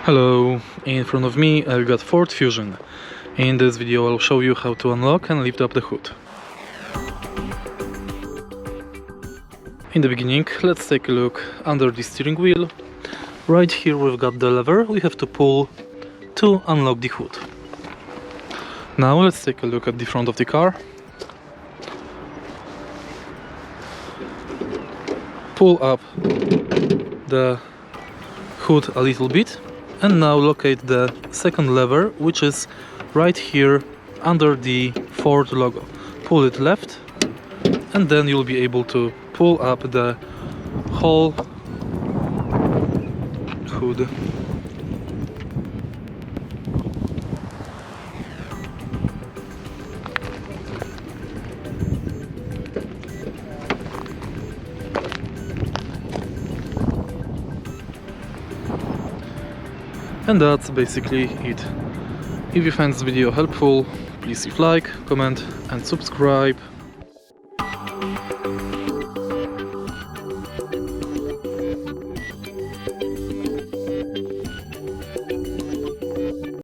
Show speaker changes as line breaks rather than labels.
Hello, in front of me I've got Ford Fusion. In this video I'll show you how to unlock and lift up the hood. In the beginning, let's take a look under the steering wheel. Right here we've got the lever we have to pull to unlock the hood. Now let's take a look at the front of the car. Pull up the hood a little bit and now locate the second lever, which is right here under the Ford logo. Pull it left and then you'll be able to pull up the whole hood. And that's basically it. If you find this video helpful, please leave like, comment and subscribe.